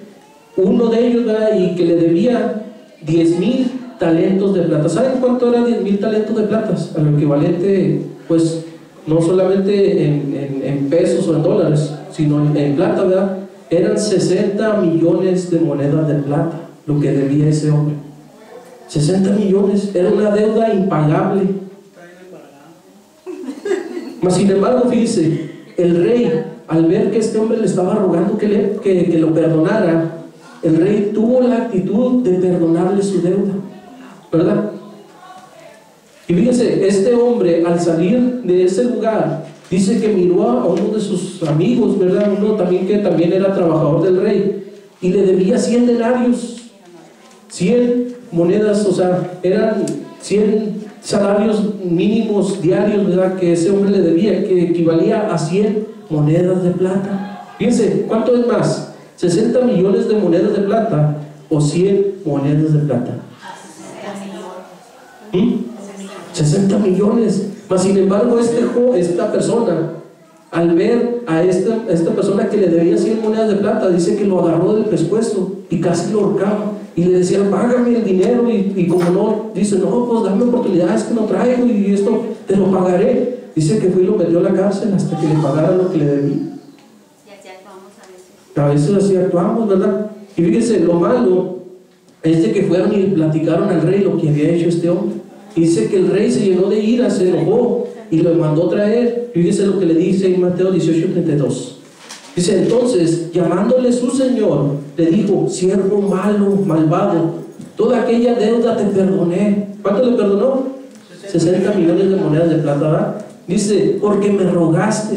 Uno de ellos, ¿verdad? Y que le debía 10,000 talentos de plata. ¿Saben cuánto eran 10,000 talentos de plata? A lo equivalente, pues, no solamente en pesos o en dólares, sino en plata, ¿verdad? eran 60 millones de monedas de plata lo que debía ese hombre. 60 millones, era una deuda impagable. Mas sin embargo, fíjese, el rey, al ver que este hombre le estaba rogando que lo perdonara, el rey tuvo la actitud de perdonarle su deuda, ¿verdad? Y fíjense, este hombre al salir de ese lugar, dice que miró a uno de sus amigos, ¿verdad? Uno también que también era trabajador del rey, y le debía 100 denarios, 100 monedas, o sea, eran 100 salarios mínimos diarios, ¿verdad? Que ese hombre le debía, que equivalía a 100 monedas de plata. Fíjense, ¿cuánto es más? ¿60 millones de monedas de plata o 100 monedas de plata? 60 millones. Mas sin embargo, esta persona, al ver a esta persona que le debía 100 monedas de plata, dice que lo agarró del pescuezo y casi lo ahorcaba. Y le decía, págame el dinero, y como no, dice, no, pues dame oportunidades que no traigo y esto te lo pagaré. Dice que fue y lo metió a la cárcel hasta que le pagara lo que le debía. Y así actuamos a veces. A veces así actuamos, ¿verdad? Y fíjense, lo malo es de que fueron y le platicaron al rey lo que había hecho este hombre. Y dice que el rey se llenó de ira, se enojó y lo mandó traer. Y fíjense lo que le dice en Mateo 18:32. Dice, entonces, llamándole su señor, le dijo, siervo malo, malvado, toda aquella deuda te perdoné. ¿Cuánto le perdonó? 60 millones de monedas de plata, ¿verdad? Dice, porque me rogaste,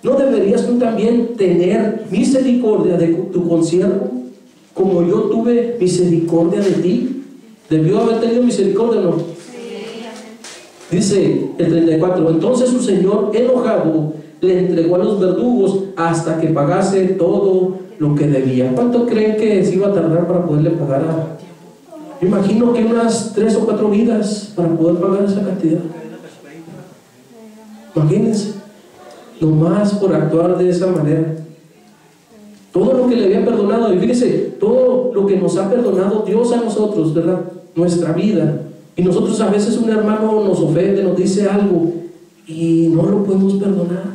¿no deberías tú también tener misericordia de tu consiervo, como yo tuve misericordia de ti? ¿Debió haber tenido misericordia o no? Dice el 34, entonces su señor, enojado, le entregó a los verdugos hasta que pagase todo lo que debía. ¿Cuánto creen que se iba a tardar para poderle pagar a? Yo imagino que unas 3 o 4 vidas para poder pagar esa cantidad. Imagínense, nomás por actuar de esa manera. Todo lo que le había perdonado, y fíjense, todo lo que nos ha perdonado Dios a nosotros, ¿verdad? Nuestra vida. Y nosotros a veces un hermano nos ofende, nos dice algo y no lo podemos perdonar.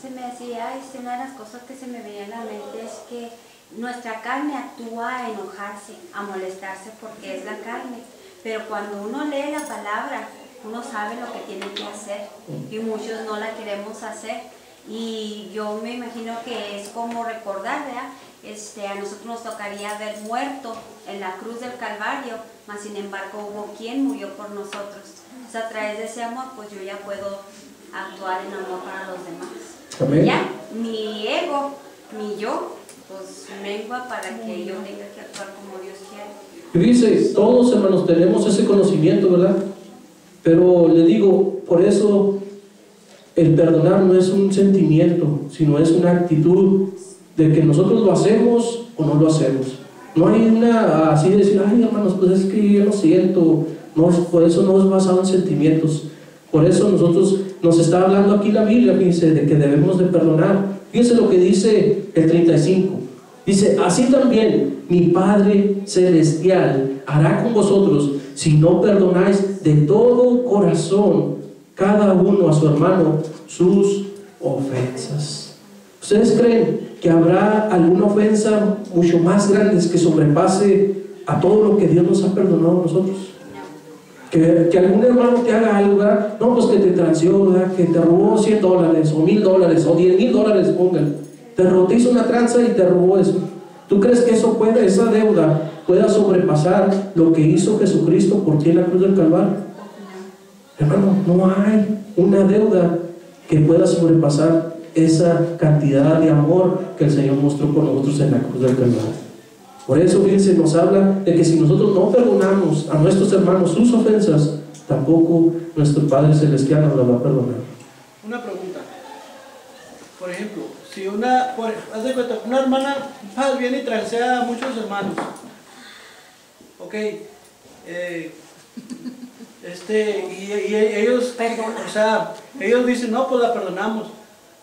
Se me decía, una de las cosas que se me venía a la mente es que nuestra carne actúa a enojarse, a molestarse porque es la carne. Pero cuando uno lee la palabra, uno sabe lo que tiene que hacer y muchos no la queremos hacer. Y yo me imagino que es como recordar, ¿verdad? A nosotros nos tocaría haber muerto en la cruz del Calvario, mas sin embargo hubo quien murió por nosotros. O sea, a través de ese amor, pues yo ya puedo actuar en amor para los demás. Amén. Ya, mi ego, mi yo, pues mengua para que yo tenga que actuar como Dios quiere. Y dice, todos hermanos tenemos ese conocimiento, ¿verdad? Pero le digo, por eso el perdonar no es un sentimiento, sino es una actitud de que nosotros lo hacemos o no lo hacemos. No hay una así de decir, ay hermanos, pues es que yo lo siento. No, por eso no es basado en sentimientos. Por eso nos está hablando aquí la Biblia, fíjense, de que debemos de perdonar. Fíjense lo que dice el 35. Dice, así también mi Padre Celestial hará con vosotros si no perdonáis de todo corazón cada uno a su hermano sus ofensas. ¿Ustedes creen que habrá alguna ofensa mucho más grande que sobrepase a todo lo que Dios nos ha perdonado a nosotros? Que algún hermano te haga algo, ¿verdad? No, pues que te transió, ¿verdad? Que te robó $100 o $1,000 o $10,000, póngale. Te hizo una tranza y te robó eso. ¿Tú crees que esa deuda pueda sobrepasar lo que hizo Jesucristo por ti en la cruz del Calvario? Hermano, no hay una deuda que pueda sobrepasar esa cantidad de amor que el Señor mostró por nosotros en la cruz del Calvario. Por eso, fíjense, nos habla de que si nosotros no perdonamos a nuestros hermanos sus ofensas, tampoco nuestro Padre Celestial nos las va a perdonar. Una pregunta. Por ejemplo, si haz de cuenta, una hermana viene y transea a muchos hermanos. Ok. Y ellos, o sea, ellos dicen, no, pues la perdonamos.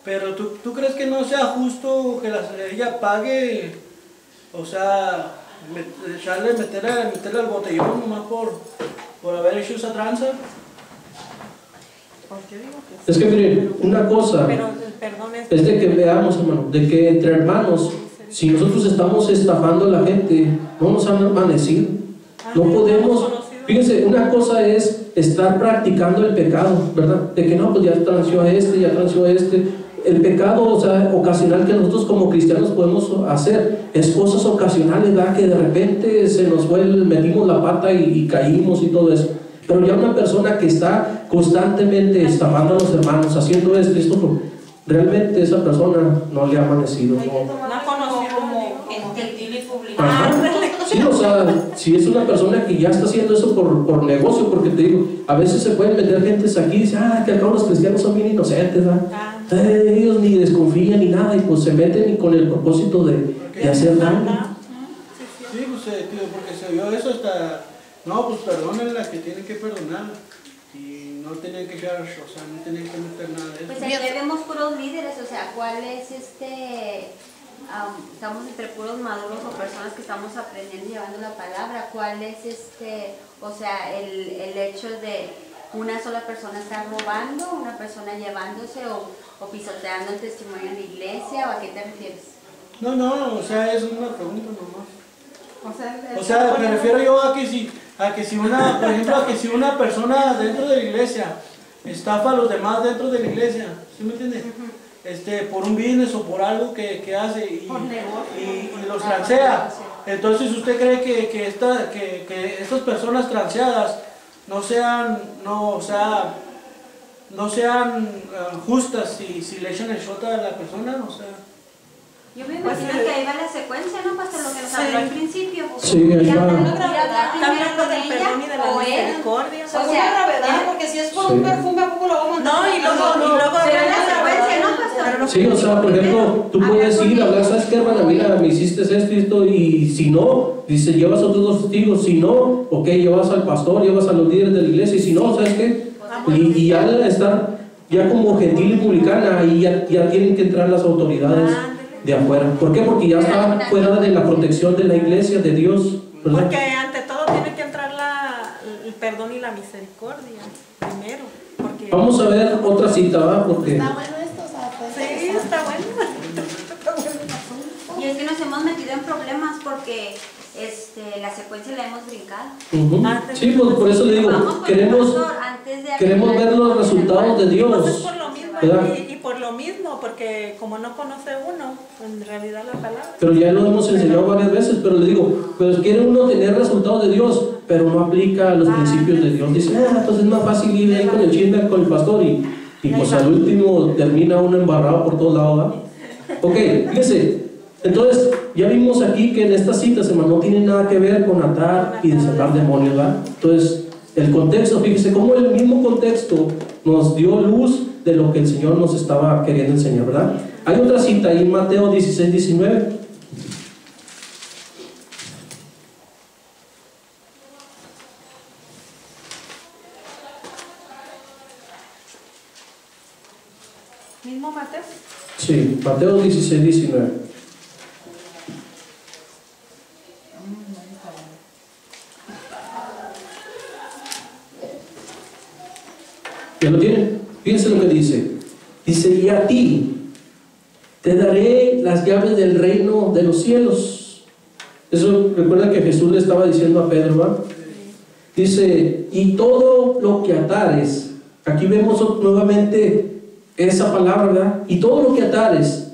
Pero ¿tú crees que no sea justo que ella pague? O sea, meterle al botellón nomás por haber hecho esa tranza. Es que miren, una cosa perdón es de que veamos, hermano, de que entre hermanos, si nosotros estamos estafando a la gente, no nos han amanecido. No podemos. Fíjense, una cosa es estar practicando el pecado, ¿verdad? De que no, pues ya transió a este, ya transió a este. El pecado, o sea, ocasional que nosotros como cristianos podemos hacer es cosas ocasionales, ¿verdad? Que de repente se nos fue, metimos la pata y caímos y todo eso. Pero ya una persona que está constantemente estafando a los hermanos, haciendo esto, realmente esa persona no le ha amanecido. Hay que tomarlo como entendible y público. Sí, o sea, si es una persona que ya está haciendo eso por negocio, porque te digo, a veces se pueden meter gentes aquí y dicen, que acá los cristianos son bien inocentes, ¿verdad? Ellos ni desconfían ni nada, y pues se meten con el propósito de hacer daño. Sí, pues tío, porque se vio eso hasta, no, pues perdónenla, que tienen que perdonarla. Y no tenían que echar, o sea, no tenían que meter nada de eso. Pues aquí vemos puros líderes, o sea, ¿cuál es estamos entre puros maduros o personas que estamos aprendiendo y llevando la palabra? ¿Cuál es o sea, el hecho de una sola persona estar robando, una persona llevándose o pisoteando el testimonio en la iglesia? ¿O a qué te refieres? No, o sea, es una pregunta nomás. O sea, me refiero yo a que si una, por ejemplo, a que si una persona dentro de la iglesia estafa a los demás dentro de la iglesia, ¿sí me entiendes? Por un business o por algo que hace y los transea. Entonces, ¿usted cree que estas personas transeadas no sean justas si le echan el shot a la persona? O sea, yo me imagino que ahí va la secuencia, ¿no? Hasta lo que nos habló al principio. Sí, ahí va. Está hablando del perdón y de la misericordia. O sea, una gravedad, porque si es por un perfume, ¿a poco lo vamos a mandar? No, y luego Pero la secuencia, ¿no, pastor? Sí, o sea, por ejemplo, tú puedes ir a hablar, ¿sabes qué, hermana? Mira, me hiciste esto y esto, y si no, dice, llevas otros 2 testigos. Si no, ok, llevas al pastor, llevas a los líderes de la iglesia, y si no, ¿sabes qué? Y ya al estar ya como gentil y publicana, ahí ya tienen que entrar las autoridades de afuera. ¿Por qué? Porque ya está fuera de la protección de la iglesia, de Dios, ¿verdad? porque ante todo tiene que entrar el perdón y la misericordia primero. Porque Vamos a ver otra cita, ¿va? Porque Está bueno esto, o sea, sí, está bueno. Y es que nos hemos metido en problemas porque la secuencia la hemos brincado. sí, pues por eso le digo, Vamos con el queremos pastor antes de ver los resultados de Pues es Dios, por lo mismo, ¿verdad? y por lo mismo, porque como no conoce uno, en realidad la palabra. Pero ya lo hemos enseñado varias veces, pero le digo, pues quiere uno tener resultados de Dios, pero no aplica los principios de Dios. Dice, pues es más fácil ir ahí con el chinda, con el pastor, y pues al último termina uno embarrado por todos lados, ¿verdad? Ok, fíjense, entonces ya vimos aquí que en estas citas, hermano, no tiene nada que ver con atar y desatar demonios, ¿verdad? Entonces, el contexto, fíjese cómo el mismo contexto nos dio luz de lo que el Señor nos estaba queriendo enseñar, ¿verdad? Hay otra cita ahí en Mateo 16, 19. ¿Mismo Mateo? Sí, Mateo 16, 19. ¿Ya lo tienen? Fíjense lo que dice. Dice, y a ti te daré las llaves del reino de los cielos. Eso recuerda que Jesús le estaba diciendo a Pedro, ¿verdad? Dice, y todo lo que atares, aquí vemos nuevamente esa palabra, ¿verdad? Y todo lo que atares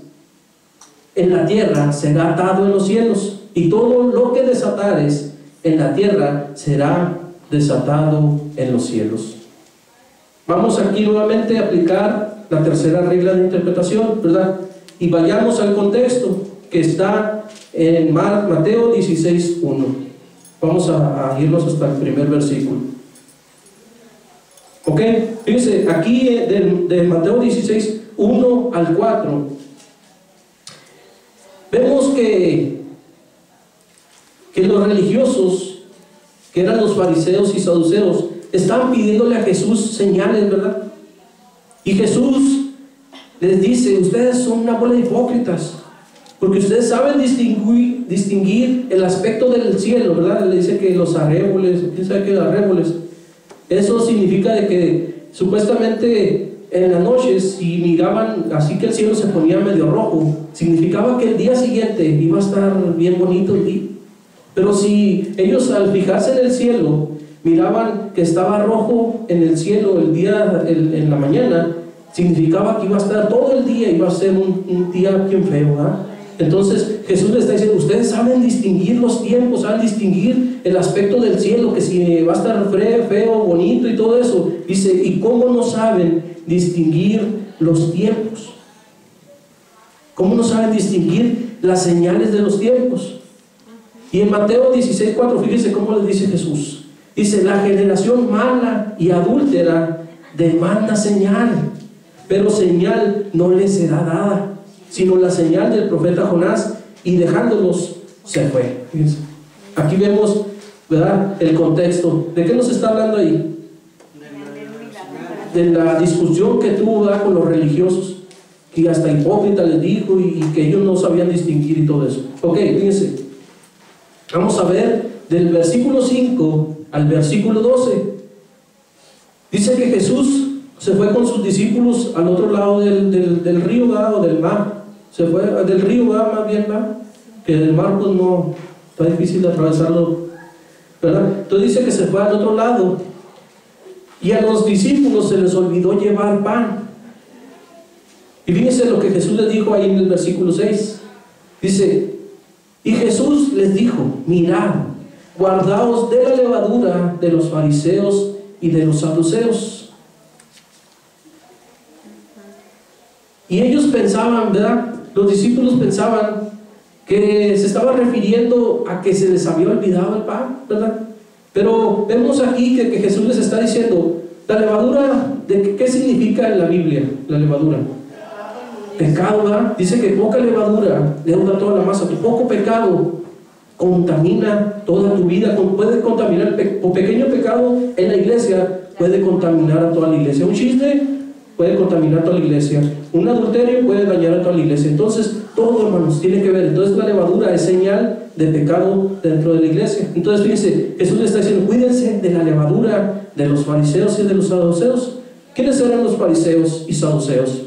en la tierra será atado en los cielos, y todo lo que desatares en la tierra será desatado en los cielos. Vamos aquí nuevamente a aplicar la tercera regla de interpretación, ¿verdad? Y vayamos al contexto que está en Mateo 16, 1. Vamos a irnos hasta el primer versículo. Ok, fíjense, aquí de Mateo 16, 1 al 4, vemos que los religiosos, que eran los fariseos y saduceos, estaban pidiéndole a Jesús señales, ¿verdad? Y Jesús les dice, ustedes son una bola de hipócritas, porque ustedes saben distinguir el aspecto del cielo, ¿verdad? Le dice que los arréboles, ¿quién sabe qué arréboles? Eso significa de que supuestamente en las noches y miraban así que el cielo se ponía medio rojo, significaba que el día siguiente iba a estar bien bonito el día. Pero si ellos al fijarse en el cielo miraban que estaba rojo en el cielo el día en la mañana, significaba que iba a estar todo el día, iba a ser un día bien feo, ¿verdad? Entonces Jesús le está diciendo, ustedes saben distinguir los tiempos, saben distinguir el aspecto del cielo, que si va a estar feo, bonito y todo eso. Dice, ¿y cómo no saben distinguir los tiempos? ¿Cómo no saben distinguir las señales de los tiempos? Y en Mateo 16:4, fíjense cómo les dice Jesús. Dice, la generación mala y adúltera demanda señal, pero señal no les será dada, sino la señal del profeta Jonás, y dejándolos se fue. Fíjense. Aquí vemos, ¿verdad?, el contexto. ¿De qué nos está hablando ahí? De la discusión que tuvo, ¿verdad?, con los religiosos, que hasta hipócrita les dijo y que ellos no sabían distinguir y todo eso. Ok, fíjense. Vamos a ver del versículo 5 al versículo 12. Dice que Jesús se fue con sus discípulos al otro lado del río, ¿verdad?, o del mar. Se fue del río, ¿verdad?, más bien, ¿verdad?, que del mar pues no, está difícil de atravesarlo, ¿verdad? Entonces dice que se fue al otro lado y a los discípulos se les olvidó llevar pan. Y fíjense lo que Jesús les dijo ahí en el versículo 6. Dice, y Jesús les dijo, mirad, guardaos de la levadura de los fariseos y de los saduceos. Y ellos pensaban, ¿verdad?, los discípulos pensaban que se estaba refiriendo a que se les había olvidado el pan, ¿verdad? Pero vemos aquí que Jesús les está diciendo, la levadura, ¿qué significa en la Biblia la levadura? Pecado, ¿verdad? Dice que poca levadura leuda toda la masa. Tu poco pecado contamina toda tu vida. Puede contaminar, un pequeño pecado en la iglesia puede contaminar a toda la iglesia. Un chisme puede contaminar a toda la iglesia. Un adulterio puede dañar a toda la iglesia. Entonces, todo, hermanos, tiene que ver. Entonces, la levadura es señal de pecado dentro de la iglesia. Entonces, fíjense, Jesús le está diciendo, cuídense de la levadura de los fariseos y de los saduceos. ¿Quiénes eran los fariseos y saduceos?